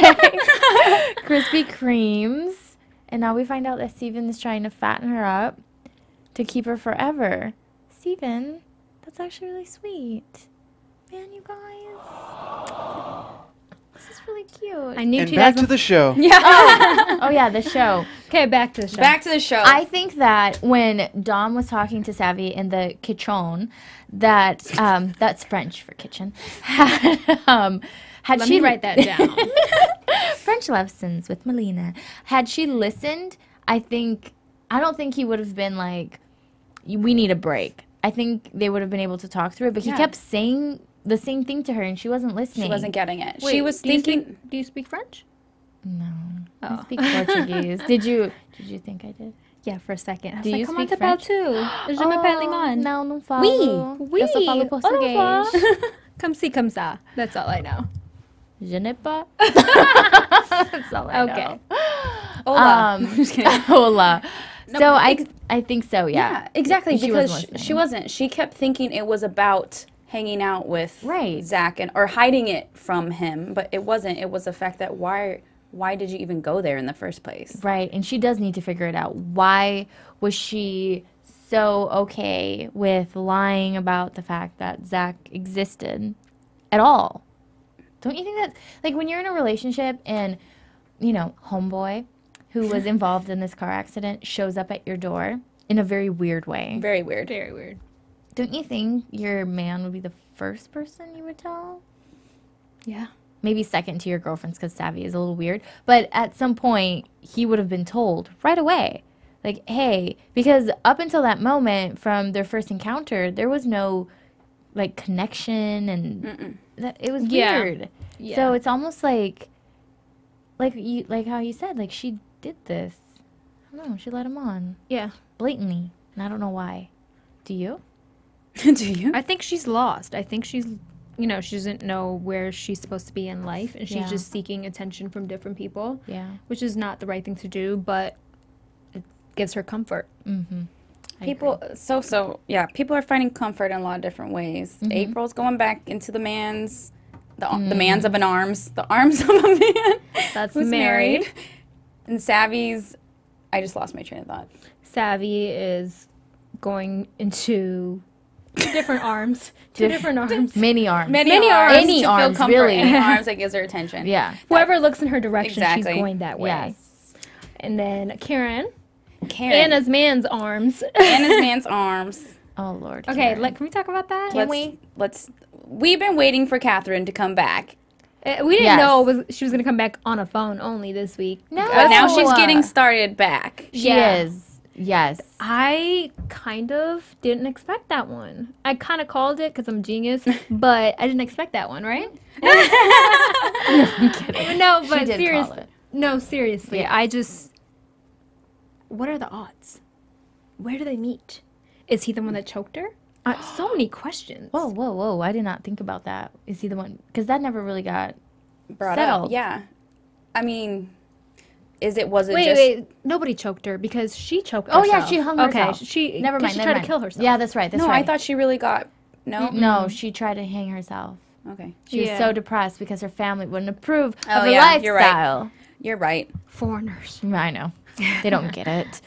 Speaker 6: Krispy Kremes. And now we find out that Steven is trying to fatten her up to keep her forever. Steven, that's actually really sweet. Man, you guys. This is really cute.
Speaker 5: I knew
Speaker 7: And back to the show.
Speaker 6: Oh, yeah, the show.
Speaker 5: Okay, back to the show.
Speaker 4: Back to the show.
Speaker 6: I think that when Dom was talking to Savvy in the kitchen, that that's French for kitchen. Had
Speaker 5: Let me write that down.
Speaker 6: French lessons with Melina. Had she listened, I don't think he would have been like, we need a break. I think they would have been able to talk through it, but he
Speaker 4: Yeah.
Speaker 6: kept saying the same thing to her, and she wasn't listening.
Speaker 4: She wasn't getting it.
Speaker 5: Wait,
Speaker 4: she was
Speaker 5: do you
Speaker 4: thinking.
Speaker 5: do you speak French?
Speaker 6: No, I
Speaker 5: Oh.
Speaker 6: speak Portuguese. Did you think I did?
Speaker 5: Yeah, for a second. I was
Speaker 6: Do
Speaker 5: like,
Speaker 6: you
Speaker 5: comment
Speaker 6: speak
Speaker 5: about
Speaker 6: French?
Speaker 5: too. Je m'appelle Eman.
Speaker 6: Não, não falo.
Speaker 5: Oui.
Speaker 6: Eu só falo
Speaker 5: Au
Speaker 6: português.
Speaker 5: revoir. Come see, come ça. That's all I know.
Speaker 6: Je n'ai pas. That's all I
Speaker 5: Okay.
Speaker 6: know.
Speaker 4: Hola.
Speaker 6: Hola.
Speaker 4: No,
Speaker 6: So
Speaker 4: but
Speaker 6: I think so, yeah.
Speaker 4: Yeah, exactly.
Speaker 6: She
Speaker 4: Because
Speaker 6: wasn't
Speaker 4: she
Speaker 6: listening.
Speaker 4: wasn't. She kept thinking it was about hanging out with
Speaker 6: Right.
Speaker 4: Zach or hiding it from him, but it wasn't. It was the fact that why did you even go there in the first place?
Speaker 6: Right, and she does need to figure it out. Why was she so okay with lying about the fact that Zach existed at all? Don't you think that, like, when you're in a relationship and, you know, homeboy who was involved in this car accident shows up at your door in a very weird way,
Speaker 4: Very weird.
Speaker 5: Very weird.
Speaker 6: don't you think your man would be the first person you would tell?
Speaker 5: Yeah.
Speaker 6: Maybe second to your girlfriends because Savvy is a little weird. But at some point, he would have been told right away. Like, hey, because up until that moment from their first encounter, there was no, like, connection and that, it was
Speaker 5: Yeah.
Speaker 6: weird.
Speaker 5: Yeah.
Speaker 6: So it's almost like how you said, like, she did this. I don't know, she let him on
Speaker 5: Yeah.
Speaker 6: blatantly. And I don't know why. Do you?
Speaker 4: Do you?
Speaker 5: I think she's lost. I think she's you know, she doesn't know where she's supposed to be in life, and she's
Speaker 6: Yeah.
Speaker 5: just seeking attention from different people.
Speaker 6: Yeah.
Speaker 5: Which is not the right thing to do, but it gives her comfort.
Speaker 4: People, people are finding comfort in a lot of different ways. April's going back into the man's of an arms, the arms of a man
Speaker 5: That's
Speaker 4: who's
Speaker 5: married.
Speaker 4: married. And Savvy's, I just lost my train of thought.
Speaker 5: Savvy is going into two different arms. Two different arms.
Speaker 6: Many arms.
Speaker 4: Many
Speaker 5: arms.
Speaker 6: Any
Speaker 4: to
Speaker 6: arms,
Speaker 4: feel comfort.
Speaker 6: really.
Speaker 4: Any arms that gives her attention.
Speaker 6: Yeah.
Speaker 5: Whoever looks in her direction,
Speaker 4: Exactly.
Speaker 5: she's going that way.
Speaker 6: Yes.
Speaker 5: And then Karen,
Speaker 4: Karen.
Speaker 5: Anna's man's arms.
Speaker 4: Anna's man's arms.
Speaker 6: Oh, Lord.
Speaker 5: Okay,
Speaker 6: Karen.
Speaker 5: can we talk about that?
Speaker 4: We've been waiting for Catherine to come back.
Speaker 5: We didn't
Speaker 6: Yes.
Speaker 5: know she was going to come back on a phone only this week.
Speaker 6: No.
Speaker 4: But now she's getting started back.
Speaker 6: She
Speaker 5: Yeah.
Speaker 6: is. Yes.
Speaker 5: I kind of didn't expect that one. I kind of called it because I'm genius, but I didn't expect that one, right?
Speaker 6: I'm kidding.
Speaker 5: No,
Speaker 6: She
Speaker 5: but
Speaker 6: did
Speaker 5: serious.
Speaker 6: call it.
Speaker 5: No, seriously.
Speaker 6: Yeah.
Speaker 5: What are the odds? Where do they meet? Is he the one that choked her? So many questions.
Speaker 6: Whoa, whoa, whoa. I did not think about that. Is he the one? Because that never really got
Speaker 4: Brought
Speaker 6: settled.
Speaker 4: up. Yeah. I mean, was it just...
Speaker 5: Wait. Nobody choked her because she choked
Speaker 6: Oh,
Speaker 5: herself.
Speaker 6: yeah, she hung
Speaker 5: okay,
Speaker 6: herself.
Speaker 5: She
Speaker 6: Never mind.
Speaker 5: She
Speaker 6: never
Speaker 5: tried
Speaker 6: mind.
Speaker 5: to kill herself.
Speaker 6: Yeah, that's right. That's
Speaker 4: No,
Speaker 6: right.
Speaker 4: I thought she really got... No?
Speaker 6: No, she tried to hang herself.
Speaker 4: Okay.
Speaker 6: She was
Speaker 5: Yeah.
Speaker 6: so depressed because her family wouldn't approve
Speaker 4: Oh,
Speaker 6: of her
Speaker 4: yeah, you're right.
Speaker 6: lifestyle.
Speaker 4: You're right.
Speaker 5: Foreigners.
Speaker 6: I know. They don't get it.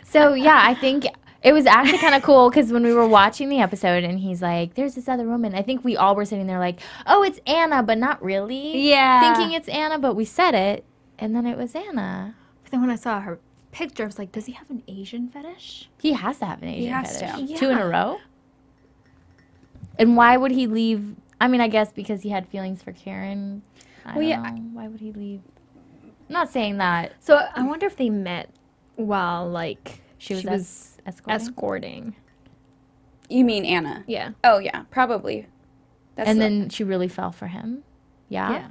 Speaker 6: So, yeah, I think it was actually kind of cool because when we were watching the episode and he's like, there's this other woman, I think we all were sitting there like, oh, it's Anna, but not really.
Speaker 5: Yeah.
Speaker 6: Thinking it's Anna, but we said it, and then it was Anna.
Speaker 5: But then when I saw her picture, I was like, does he have an Asian fetish?
Speaker 6: He has to have an Asian
Speaker 4: has
Speaker 6: fetish.
Speaker 4: to.
Speaker 6: 2 in a row? And why would he leave? I mean, I guess because he had feelings for Karen. I don't know. Why would he leave? I'm not saying that.
Speaker 5: So I wonder if they met while, like,
Speaker 6: She was
Speaker 5: escorting.
Speaker 4: You mean Anna?
Speaker 5: Yeah.
Speaker 4: Oh, yeah, probably. That's
Speaker 6: And then she really fell for him. Yeah.
Speaker 5: Yeah.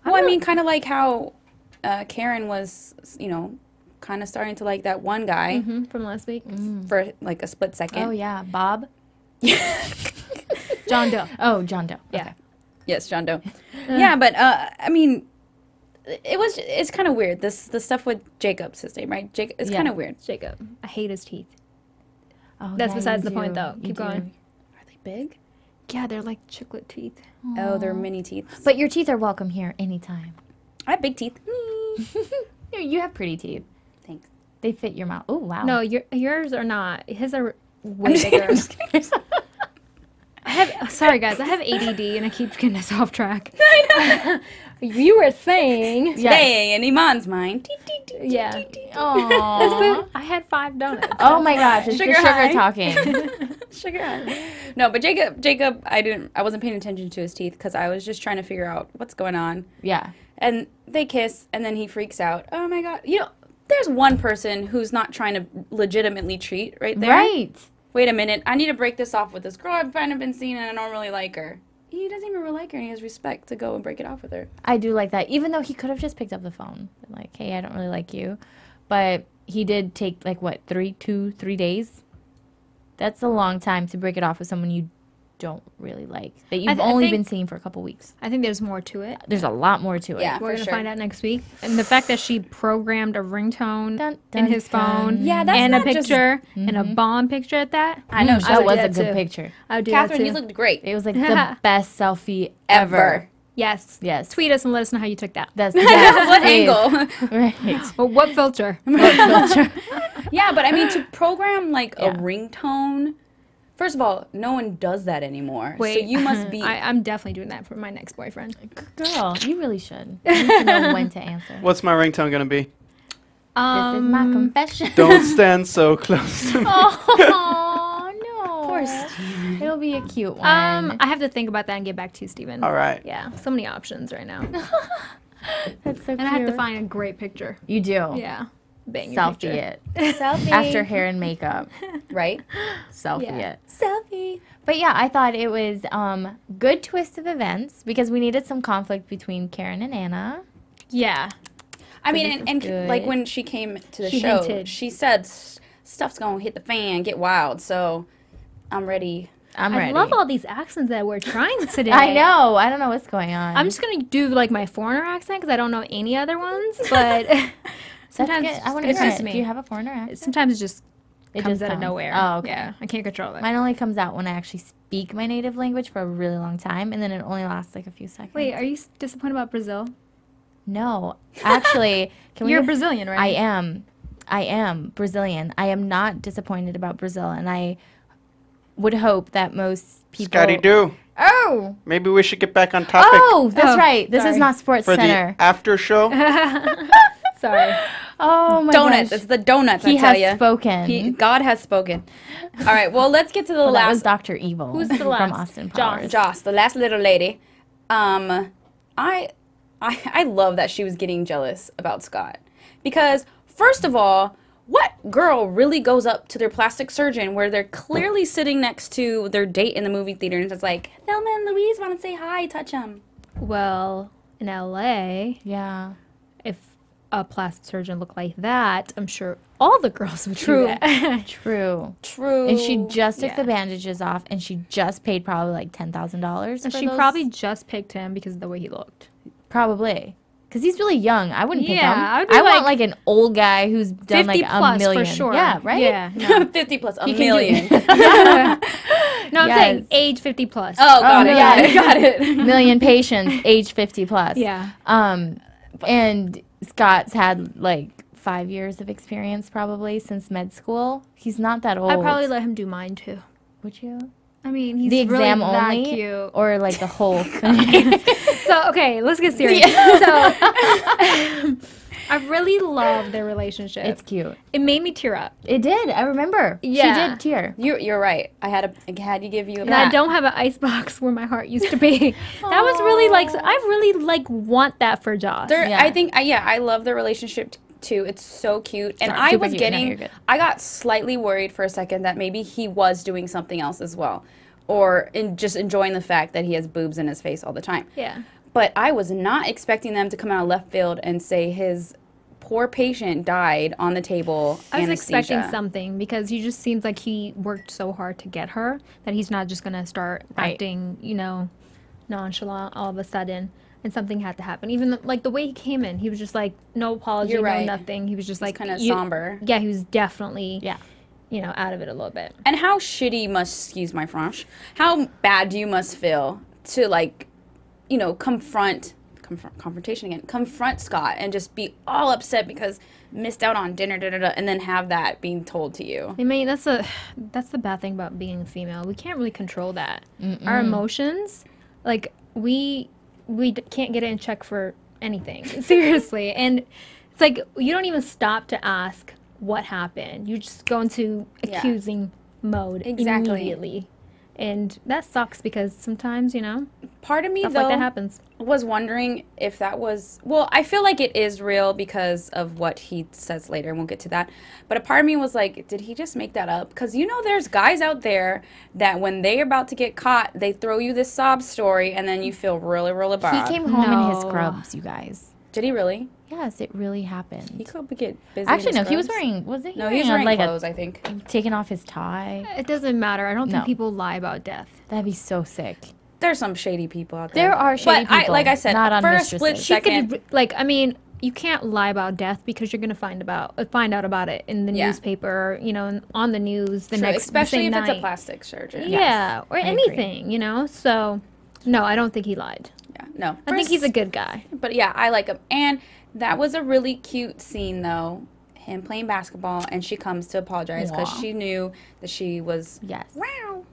Speaker 4: Well, I mean, kind of like how Karen was, kind of starting to like that one guy
Speaker 5: From last week.
Speaker 4: for like a split second.
Speaker 6: Oh, yeah. Bob?
Speaker 5: John Doe.
Speaker 6: Oh, John Doe.
Speaker 5: Yeah.
Speaker 6: Okay.
Speaker 4: Yes, John Doe. Yeah, but I mean, it's kind of weird. The stuff with Jacob's his name, right? It's
Speaker 6: Yeah.
Speaker 4: kind of weird.
Speaker 5: Jacob. I hate his teeth.
Speaker 6: Oh,
Speaker 5: That's
Speaker 6: yeah,
Speaker 5: besides
Speaker 6: you
Speaker 5: the point,
Speaker 6: do.
Speaker 5: though.
Speaker 6: You
Speaker 5: Keep
Speaker 6: do.
Speaker 5: going.
Speaker 4: Are they big?
Speaker 5: Yeah, they're like chiclet teeth.
Speaker 4: Oh, they're mini teeth.
Speaker 6: But your teeth are welcome here anytime.
Speaker 4: I have big teeth.
Speaker 6: You have pretty teeth.
Speaker 4: Thanks.
Speaker 6: They fit your mouth. Oh, wow.
Speaker 5: No, yours are not. His are way
Speaker 4: I'm
Speaker 5: bigger.
Speaker 4: just kidding.
Speaker 5: Sorry, guys. I have ADD and I keep getting us off track. I know. You were saying.
Speaker 6: Yes.
Speaker 4: Today in Iman's mind.
Speaker 5: Yeah.
Speaker 6: Aww.
Speaker 5: I had 5 donuts.
Speaker 6: Oh, my gosh. It's
Speaker 4: Sugar
Speaker 6: the sugar
Speaker 4: high.
Speaker 6: talking.
Speaker 4: Sugar high. No, but Jacob, I wasn't paying attention to his teeth because I was just trying to figure out what's going on.
Speaker 6: Yeah.
Speaker 4: And they kiss, and then he freaks out. Oh my god! There's one person who's not trying to legitimately treat right there.
Speaker 6: Right.
Speaker 4: Wait a minute, I need to break this off with this girl I've kind of been seeing, and I don't really like her. He doesn't even really like her, and he has respect to go and break it off with her.
Speaker 6: I do like that. Even though he could have just picked up the phone. And like, hey, I don't really like you. But he did take, like, what, 3 days? That's a long time to break it off with someone you don't really like. That you've
Speaker 5: I
Speaker 6: only
Speaker 5: think-
Speaker 6: been seeing for a couple weeks.
Speaker 5: I think there's more to it.
Speaker 6: There's a lot more to it.
Speaker 4: Yeah.
Speaker 5: We're
Speaker 4: For
Speaker 5: going to
Speaker 4: sure.
Speaker 5: find out next week. And the fact that she programmed a ringtone
Speaker 6: Dun,
Speaker 5: in
Speaker 6: dun,
Speaker 5: his
Speaker 6: dun.
Speaker 5: phone
Speaker 4: Yeah, that's
Speaker 5: and a
Speaker 4: not just-
Speaker 5: picture and a bomb picture at that.
Speaker 4: I know.
Speaker 6: That
Speaker 5: would
Speaker 6: was
Speaker 5: do
Speaker 6: a
Speaker 5: that
Speaker 6: good
Speaker 5: too.
Speaker 6: picture.
Speaker 5: I would do
Speaker 4: Catherine,
Speaker 5: that
Speaker 4: you
Speaker 5: too.
Speaker 4: looked great.
Speaker 6: It was like the best selfie ever.
Speaker 4: Ever.
Speaker 5: Yes.
Speaker 6: Yes.
Speaker 5: Tweet us and let us know how you took that.
Speaker 6: That's yes,
Speaker 4: What
Speaker 6: please.
Speaker 4: angle?
Speaker 6: Right.
Speaker 5: Or what filter?
Speaker 4: Yeah, but I mean, to program like
Speaker 6: Yeah.
Speaker 4: a ringtone. First of all, no one does that anymore.
Speaker 5: Wait,
Speaker 4: So you must be.
Speaker 5: I'm definitely doing that for my next boyfriend.
Speaker 6: Girl, you really should. You need to know when to answer.
Speaker 7: What's my ringtone gonna be?
Speaker 6: This is my confession.
Speaker 7: Don't stand so close to me.
Speaker 6: Oh, no.
Speaker 4: Poor Steven.
Speaker 6: It'll be a cute one.
Speaker 5: I have to think about that and get back to you, Steven.
Speaker 7: All right.
Speaker 5: Yeah, so many options right now.
Speaker 6: That's so cute.
Speaker 5: And I have to find a great picture.
Speaker 6: You do.
Speaker 5: Yeah. Bang
Speaker 6: Selfie
Speaker 5: picture.
Speaker 6: it.
Speaker 4: Selfie.
Speaker 6: After hair and makeup.
Speaker 4: Right?
Speaker 6: Selfie
Speaker 5: Yeah.
Speaker 6: it.
Speaker 4: Selfie.
Speaker 6: But yeah, I thought it was good twist of events because we needed some conflict between Karen and Anna.
Speaker 5: Yeah.
Speaker 4: I
Speaker 6: this
Speaker 4: mean,
Speaker 6: is
Speaker 4: and
Speaker 6: good.
Speaker 4: like when she came to the
Speaker 5: She
Speaker 4: show,
Speaker 5: hinted.
Speaker 4: she said stuff's gonna hit the fan, get wild. So I'm ready.
Speaker 6: I'm ready.
Speaker 5: I love all these accents that we're trying today.
Speaker 6: I know. I don't know what's going on.
Speaker 5: I'm just going to do like my foreigner accent because I don't know any other ones. But sometimes
Speaker 6: I want to hear it. Do you have a foreigner accent?
Speaker 5: Sometimes it just comes out of
Speaker 6: comes.
Speaker 5: nowhere.
Speaker 6: Oh, okay.
Speaker 5: Yeah, I can't control it.
Speaker 6: Mine only comes out when I actually speak my native language for a really long time, and then it only lasts like a few seconds.
Speaker 5: Wait, are you disappointed about Brazil?
Speaker 6: No. Actually,
Speaker 5: You're Brazilian, right?
Speaker 6: I am Brazilian. I am not disappointed about Brazil, and I would hope that most people...
Speaker 7: Scotty Doo.
Speaker 6: Oh!
Speaker 7: Maybe we should get back on topic.
Speaker 6: Oh, that's right. This is
Speaker 5: sorry.
Speaker 6: not Sports
Speaker 7: For
Speaker 6: Center.
Speaker 7: the after show.
Speaker 5: Sorry.
Speaker 6: Oh, my
Speaker 4: Donuts.
Speaker 6: gosh.
Speaker 4: It's the donuts,
Speaker 6: He
Speaker 4: I tell
Speaker 6: has
Speaker 4: you.
Speaker 6: spoken.
Speaker 4: God has spoken. All right, well, let's get to the
Speaker 6: Well, that was
Speaker 4: last.
Speaker 6: Dr. Evil.
Speaker 5: Who's the
Speaker 6: From
Speaker 5: last?
Speaker 6: Austin
Speaker 5: Joss.
Speaker 6: Powers.
Speaker 4: Joss, the last little lady. I love that she was getting jealous about Scott. Because, first of all, what girl really goes up to their plastic surgeon where they're clearly sitting next to their date in the movie theater and it's like, Thelma and Louise want to say hi, touch them.
Speaker 5: Well, in LA,
Speaker 6: Yeah.
Speaker 5: if a plastic surgeon looked like that, I'm sure all the girls would
Speaker 4: True.
Speaker 5: do that.
Speaker 6: True.
Speaker 4: True.
Speaker 6: And she just took
Speaker 4: Yeah.
Speaker 6: the bandages off, and she just paid probably like $10,000.
Speaker 5: And
Speaker 6: for
Speaker 5: she
Speaker 6: those.
Speaker 5: probably just picked him because of the way he looked.
Speaker 6: Probably. Because he's really young. I wouldn't pick him.
Speaker 5: Yeah, I would be
Speaker 6: want
Speaker 5: like
Speaker 6: like an old guy who's done
Speaker 5: 50
Speaker 6: like
Speaker 5: plus
Speaker 6: a million.
Speaker 5: for sure.
Speaker 6: Yeah, right?
Speaker 5: Yeah. No,
Speaker 4: 50 plus, a
Speaker 6: He can do-
Speaker 4: million.
Speaker 5: no I'm
Speaker 6: Yes.
Speaker 5: saying age 50 plus.
Speaker 4: Oh, got it,
Speaker 6: no,
Speaker 4: got
Speaker 6: yeah.
Speaker 4: it, got it.
Speaker 6: Million patients, age 50 plus.
Speaker 5: Yeah.
Speaker 6: And Scott's had like 5 years of experience probably since med school. He's not that old.
Speaker 5: I'd probably let him do mine too.
Speaker 6: Would you?
Speaker 5: I mean, he's
Speaker 6: The exam
Speaker 5: really that
Speaker 6: only,
Speaker 5: cute.
Speaker 6: or like the whole thing?
Speaker 5: So, okay, let's get serious. So, I really love their relationship.
Speaker 6: It's cute.
Speaker 5: It made me tear up.
Speaker 6: It did. I remember.
Speaker 5: Yeah.
Speaker 6: She did tear.
Speaker 4: You're right. I had to give you a
Speaker 5: And I don't have an ice box where my heart used to be. That was really like, so I really like want that for Joss.
Speaker 6: Yeah.
Speaker 4: I think, I love their relationship too. It's so cute. And
Speaker 6: It's
Speaker 4: I
Speaker 6: super
Speaker 4: was
Speaker 6: cute. No,
Speaker 4: getting,
Speaker 6: you're good.
Speaker 4: I got slightly worried for a second that maybe he was doing something else as well. Or just enjoying the fact that he has boobs in his face all the time.
Speaker 5: Yeah.
Speaker 4: But I was not expecting them to come out of left field and say his poor patient died on the table.
Speaker 5: I was
Speaker 4: anesthesia.
Speaker 5: expecting something because he just seems like he worked so hard to get her that he's not just going to start
Speaker 6: Right.
Speaker 5: acting, nonchalant all of a sudden. And something had to happen. Even like the way he came in, he was just like, no apology,
Speaker 4: You're right.
Speaker 5: no nothing. He was just like
Speaker 4: kind of
Speaker 5: you-
Speaker 4: somber.
Speaker 5: Yeah, he was definitely,
Speaker 6: Yeah.
Speaker 5: out of it a little bit.
Speaker 4: And how shitty must, excuse my French, how bad do you must feel to like, confrontation again, confront Scott and just be all upset because missed out on dinner, and then have that being told to you.
Speaker 5: I mean, that's the bad thing about being a female. We can't really control that. Our emotions, like we can't get it in check for anything. Seriously. And it's like you don't even stop to ask what happened. You just go into accusing mode immediately. And that sucks because sometimes,
Speaker 4: Part of me,
Speaker 5: stuff
Speaker 4: though,
Speaker 5: like that happens.
Speaker 4: was wondering if that was, well, I feel like it is real because of what he says later, and we'll get to that. But a part of me was like, did he just make that up? Because, there's guys out there that when they're about to get caught, they throw you this sob story, and then you feel really, really bad.
Speaker 6: He came home in his
Speaker 5: No.
Speaker 6: scrubs, you guys.
Speaker 4: Did he really?
Speaker 6: Yes, it really happened.
Speaker 4: He could get busy.
Speaker 6: Actually,
Speaker 4: in
Speaker 6: no,
Speaker 4: his
Speaker 6: he was
Speaker 4: scrubs.
Speaker 6: wearing, was it?
Speaker 4: No, he was wearing
Speaker 6: like
Speaker 4: clothes, I think.
Speaker 6: taking off his tie.
Speaker 5: It doesn't matter. I don't think
Speaker 6: No.
Speaker 5: people lie about death.
Speaker 6: That'd be so sick.
Speaker 4: There's some shady people out there.
Speaker 6: There are shady
Speaker 4: but
Speaker 6: people.
Speaker 4: like I said,
Speaker 6: not on
Speaker 4: for a
Speaker 6: Mistresses.
Speaker 4: split
Speaker 5: She
Speaker 4: second,
Speaker 5: could, you can't lie about death because you're gonna find out about it in the
Speaker 4: Yeah.
Speaker 5: newspaper, on the news the
Speaker 4: True,
Speaker 5: next,
Speaker 4: especially
Speaker 5: the
Speaker 4: if
Speaker 5: same
Speaker 4: it's a
Speaker 5: night.
Speaker 4: plastic surgeon.
Speaker 5: Yeah, or
Speaker 6: I agree.
Speaker 5: anything, So, no, I don't think he lied.
Speaker 4: Yeah, no.
Speaker 5: I think he's a good guy.
Speaker 4: But yeah, I like him. And that was a really cute scene, though. Him playing basketball, and she comes to apologize because
Speaker 6: Aw.
Speaker 4: she knew that she was.
Speaker 6: Yes.
Speaker 4: Wow.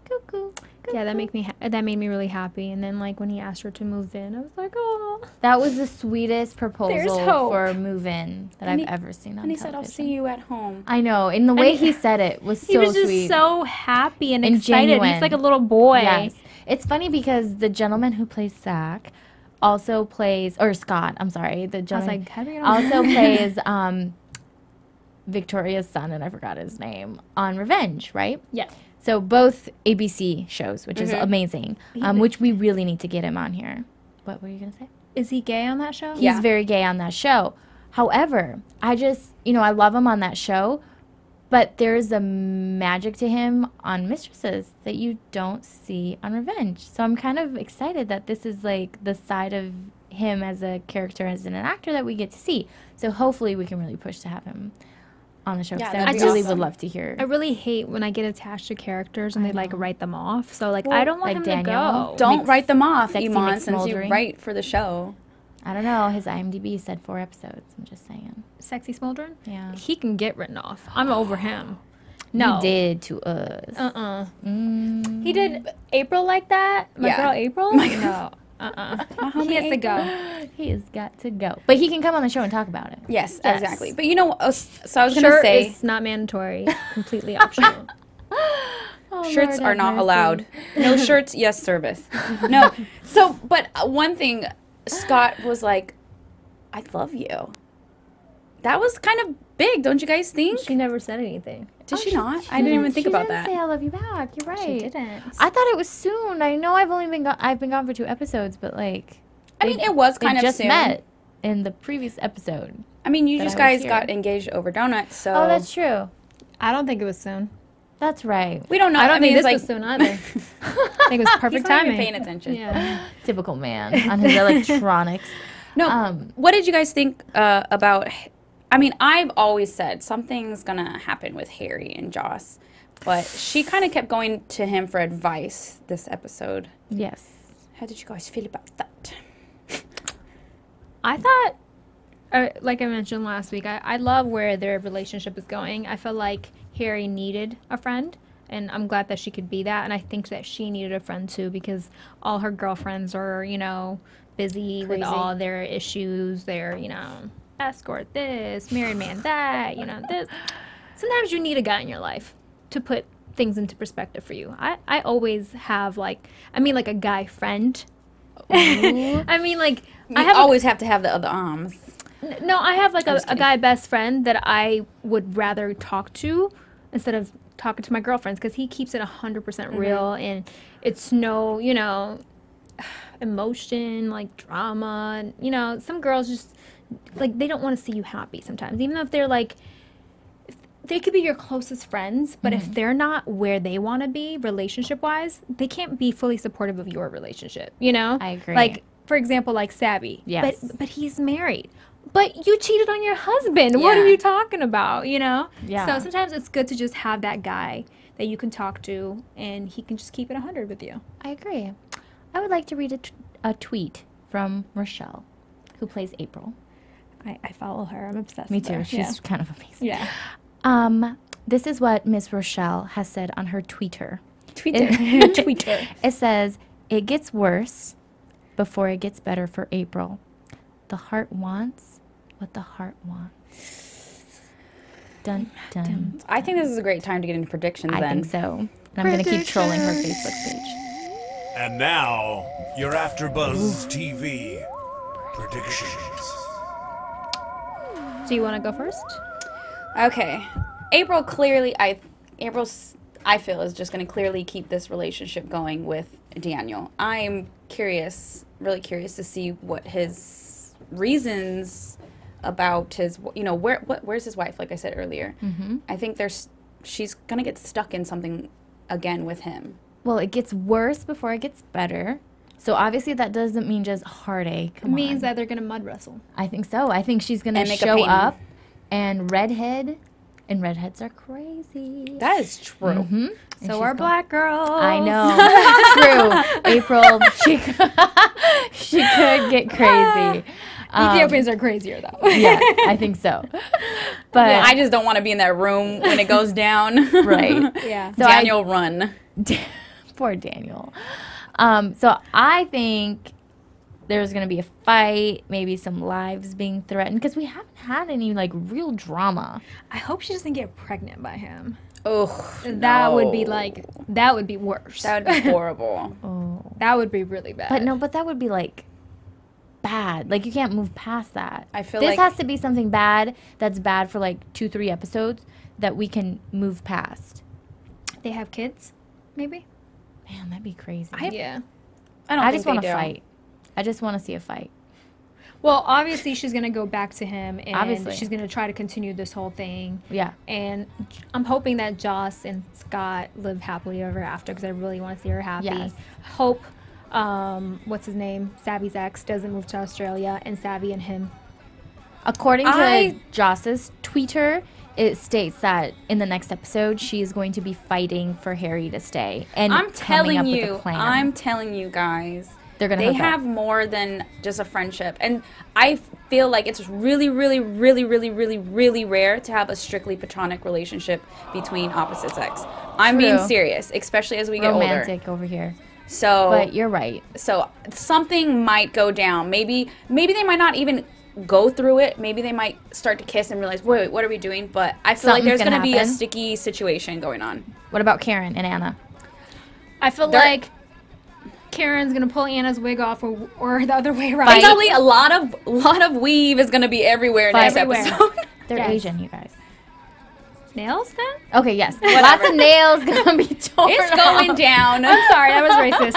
Speaker 6: Cuckoo.
Speaker 5: Yeah, that made me really happy. And then when he asked her to move in, I was like, oh.
Speaker 6: That was the sweetest proposal
Speaker 5: hope.
Speaker 6: for a move-in that
Speaker 4: And
Speaker 6: I've
Speaker 4: he-
Speaker 6: ever seen on
Speaker 4: And he
Speaker 6: television.
Speaker 4: said, "I'll see you at home."
Speaker 6: I know, and the way he said it was so
Speaker 5: He was just
Speaker 6: sweet.
Speaker 5: so happy and
Speaker 6: And
Speaker 5: excited.
Speaker 6: genuine.
Speaker 5: He's like a little boy.
Speaker 6: Yes. It's funny because the gentleman who plays Zach also plays, or Scott, I'm sorry, the
Speaker 5: I was
Speaker 6: gentleman
Speaker 5: like, how do we know?
Speaker 6: also plays Victoria's son, and I forgot his name, on Revenge, right?
Speaker 5: Yeah.
Speaker 6: So both ABC shows, which is amazing, which we really need to get him on here. What were you going to say?
Speaker 5: Is he gay on that show?
Speaker 6: He's very gay on that show. However, I just, I love him on that show. But there's a magic to him on Mistresses that you don't see on Revenge. So I'm kind of excited that this is like the side of him as a character, as an actor that we get to see. So hopefully we can really push to have him on the show.
Speaker 4: Yeah,
Speaker 6: I
Speaker 4: that'd be
Speaker 6: really
Speaker 4: awesome.
Speaker 6: would love to hear.
Speaker 5: I really hate when I get attached to characters and
Speaker 6: I
Speaker 5: they like
Speaker 6: know.
Speaker 5: write them off. So like I don't want
Speaker 6: like
Speaker 5: him
Speaker 6: Daniel.
Speaker 5: to go.
Speaker 4: Don't write them off,
Speaker 6: Sexy
Speaker 4: Iman,
Speaker 6: mixed
Speaker 4: since you
Speaker 6: smoldering.
Speaker 4: write for the show.
Speaker 6: I don't know. His IMDb said 4 episodes. I'm just saying.
Speaker 5: Sexy Smoldering?
Speaker 6: Yeah.
Speaker 5: He can get written off. I'm over him. No.
Speaker 6: You did to us.
Speaker 5: He did April like that? My
Speaker 4: Yeah.
Speaker 5: girl April? No. He has to go.
Speaker 6: He has got to go. But he can come on the show and talk about it.
Speaker 4: Yes,
Speaker 5: Yes.
Speaker 4: exactly. But you know, so I was going to
Speaker 5: Shirt
Speaker 4: say,
Speaker 5: is not mandatory. Completely optional.
Speaker 4: shirts are not allowed. No shirts, yes service. No. So, but one thing, Scott was like, I love you. That was kind of big, don't you guys think?
Speaker 5: She never said anything.
Speaker 4: Did she not? I didn't even think about that.
Speaker 6: Say I love you back. You're right.
Speaker 5: She didn't.
Speaker 6: I thought it was soon. I know I've only been I've been gone for 2 episodes, but like
Speaker 4: I mean, it was
Speaker 6: they
Speaker 4: kind of
Speaker 6: just
Speaker 4: soon.
Speaker 6: met in the previous episode.
Speaker 4: I mean, you
Speaker 6: that
Speaker 4: just
Speaker 6: I was
Speaker 4: guys
Speaker 6: here.
Speaker 4: got engaged over donuts, so
Speaker 6: Oh, that's true.
Speaker 5: I don't think it was soon.
Speaker 6: That's right.
Speaker 4: we don't know.
Speaker 5: I don't
Speaker 4: mean,
Speaker 5: think this
Speaker 4: it's
Speaker 5: was
Speaker 4: like
Speaker 5: soon either. I think it was perfect
Speaker 4: he's not
Speaker 5: timing.
Speaker 4: even paying attention.
Speaker 5: Yeah.
Speaker 6: Typical man on his electronics.
Speaker 4: No, what did you guys think about? I mean, I've always said something's gonna happen with Harry and Joss, but she kind of kept going to him for advice this episode.
Speaker 6: Yes.
Speaker 4: How did you guys feel about that?
Speaker 5: I thought, like I mentioned last week, I love where their relationship is going. I feel like Harry needed a friend, and I'm glad that she could be that. And I think that she needed a friend too, because all her girlfriends are, you know, busy with
Speaker 4: Crazy.
Speaker 5: all their issues. They're, you know, escort this, married man that, you know, this. Sometimes you need a guy in your life to put things into perspective for you. I always have like a guy friend. I mean, like,
Speaker 4: You
Speaker 5: I have
Speaker 4: always have to have the other arms.
Speaker 5: no, I have like
Speaker 4: I'm just
Speaker 5: a
Speaker 4: kidding.
Speaker 5: guy best friend that I would rather talk to instead of talking to my girlfriends, because he keeps it 100% real, and it's no, you know, emotion, like drama. And, you know, some girls just, like, they don't want to see you happy sometimes, even if they're like, they could be your closest friends, but if they're not where they want to be relationship-wise, they can't be fully supportive of your relationship, you know?
Speaker 6: I agree.
Speaker 5: Like, for example, like Sabby.
Speaker 6: Yes.
Speaker 5: But he's married. But you cheated on your husband. What are
Speaker 4: Yeah.
Speaker 5: you talking about, you know?
Speaker 6: Yeah.
Speaker 5: So sometimes it's good to just have that guy that you can talk to, and he can just keep it 100 with you.
Speaker 6: I agree. I would like to read a tweet from Rochelle, who plays April.
Speaker 5: I follow her. I'm obsessed
Speaker 6: Me
Speaker 5: with
Speaker 6: too.
Speaker 5: her.
Speaker 6: She's kind of amazing.
Speaker 5: Yeah.
Speaker 6: This is what Miss Rochelle has said on her Twitter.
Speaker 4: Tweeter.
Speaker 6: It says, "It gets worse before it gets better for April. The heart wants what the heart wants." Dun, dun.
Speaker 4: I think this is a great time to get into predictions.
Speaker 6: I
Speaker 4: then
Speaker 6: think so. And I'm going to keep trolling her Facebook page.
Speaker 8: And now, your AFTERBUZZ TV predictions.
Speaker 5: Do you want to go first?
Speaker 4: Okay, April clearly, I feel is just going to clearly keep this relationship going with Daniel. I'm curious, really curious to see what his reasons about his, you know, where's his wife? Like I said earlier, I think she's going to get stuck in something again with him.
Speaker 6: Well, it gets worse before it gets better. So obviously that doesn't mean just heartache.
Speaker 5: It means that they're going to mud wrestle.
Speaker 6: I think so. I think she's going to
Speaker 4: And make a
Speaker 6: show
Speaker 4: painting.
Speaker 6: up and redhead, and redheads are crazy.
Speaker 4: That is true.
Speaker 6: And
Speaker 5: So
Speaker 6: she's
Speaker 5: are
Speaker 6: go-
Speaker 5: black girls.
Speaker 6: I know. True. April, she could get crazy.
Speaker 5: Ethiopians are crazier, though.
Speaker 6: Yeah, I think so. But
Speaker 4: I just don't want to be in that room when it goes down.
Speaker 6: right.
Speaker 5: Yeah.
Speaker 6: So
Speaker 4: Daniel, run.
Speaker 6: Poor Daniel. So I think there's going to be a fight, maybe some lives being threatened, because we haven't had any, like, real drama.
Speaker 5: I hope she doesn't get pregnant by him.
Speaker 4: Ugh,
Speaker 5: That would be
Speaker 4: no.
Speaker 5: like, that would be worse.
Speaker 4: That would be horrible.
Speaker 5: That would be really bad.
Speaker 6: But no, but that would be, like, bad. Like, you can't move past that.
Speaker 4: I feel
Speaker 6: this
Speaker 4: like-
Speaker 6: has to be something bad that's bad for, like, 2-3 episodes that we can move past.
Speaker 5: They have kids, maybe?
Speaker 6: Man, that'd be crazy.
Speaker 5: Yeah.
Speaker 4: I don't
Speaker 6: I
Speaker 4: think
Speaker 6: just want
Speaker 4: they
Speaker 6: to
Speaker 4: do.
Speaker 6: fight. I just want to see a fight.
Speaker 5: Well, obviously she's gonna go back to him, and
Speaker 6: Obviously.
Speaker 5: she's gonna try to continue this whole thing.
Speaker 6: Yeah.
Speaker 5: And I'm hoping that Joss and Scott live happily ever after, because I really want to see her happy.
Speaker 6: Yes.
Speaker 5: Hope, what's his name, Savvy's ex, doesn't move to Australia, and Savvy and him.
Speaker 6: According to Joss's Twitter, it states that in the next episode she is going to be fighting for Harry to stay. And
Speaker 4: I'm
Speaker 6: coming up
Speaker 4: telling
Speaker 6: with a
Speaker 4: you,
Speaker 6: plan.
Speaker 4: I'm telling you guys.
Speaker 6: They
Speaker 4: have more than just a friendship. And I feel like it's really, really, really, really, really, really rare to have a strictly platonic relationship between opposite sex. I'm being serious, especially as we get older.
Speaker 6: Romantic over here.
Speaker 4: So,
Speaker 6: but you're right.
Speaker 4: So something might go down. Maybe they might not even go through it. Maybe they might start to kiss and realize, wait, what are we doing? But I feel like there's going to be a sticky situation going on.
Speaker 6: What about Karen and Anna?
Speaker 5: I feel like Karen's gonna pull Anna's wig off, or the other way around.
Speaker 4: Finally, a lot of weave is gonna be everywhere next episode.
Speaker 6: They're Asian, you guys.
Speaker 5: Nails then?
Speaker 6: Okay, yes. Lots of nails gonna be torn
Speaker 4: It's going
Speaker 6: off.
Speaker 4: down.
Speaker 5: I'm sorry, that was racist.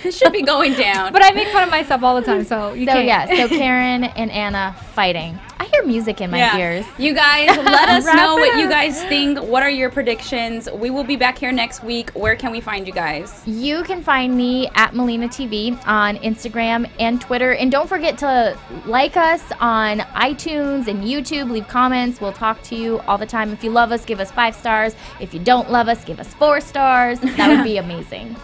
Speaker 4: It should be going down.
Speaker 5: But I make fun of myself all the time, so you can't.
Speaker 6: Yeah, so Karen and Anna fighting. I hear music in my ears.
Speaker 4: You guys, let us know what you guys think. What are your predictions? We will be back here next week. Where can we find you guys?
Speaker 6: You can find me at Melina TV on Instagram and Twitter. And don't forget to like us on iTunes and YouTube. Leave comments. We'll talk to you all the time. If you love us, give us 5 stars. If you don't love us, give us 4 stars. That would be amazing.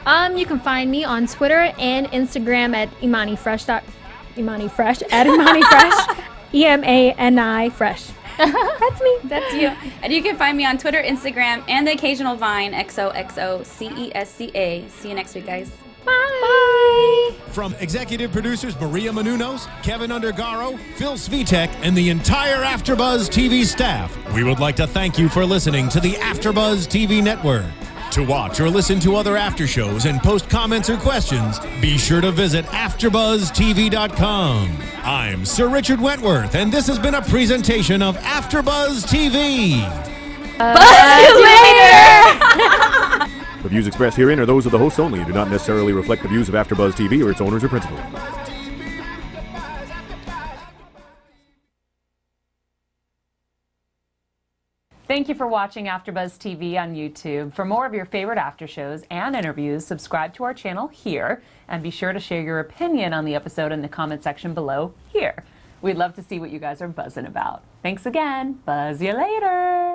Speaker 5: You can find me on Twitter and Instagram at Imani Fresh, at Imani Fresh, EMANI Fresh. That's me.
Speaker 4: That's you. And you can find me on Twitter, Instagram, and the occasional Vine, XOXOCESCA. See you next week, guys.
Speaker 5: Bye.
Speaker 1: From executive producers Maria Menounos, Kevin Undergaro, Phil Svitek, and the entire AfterBuzz TV staff, we would like to thank you for listening to the AfterBuzz TV network. To watch or listen to other after shows and post comments or questions, be sure to visit AfterBuzzTV.com. I'm Sir Richard Wentworth, and this has been a presentation of AfterBuzz TV.
Speaker 4: Buzz you later!
Speaker 9: The views expressed herein are those of the hosts only and do not necessarily reflect the views of AfterBuzz TV or its owners or principals.
Speaker 10: Thank you for watching AfterBuzz TV on YouTube. For more of your favorite after shows and interviews, subscribe to our channel here, and be sure to share your opinion on the episode in the comment section below here. We'd love to see what you guys are buzzing about. Thanks again. Buzz you later.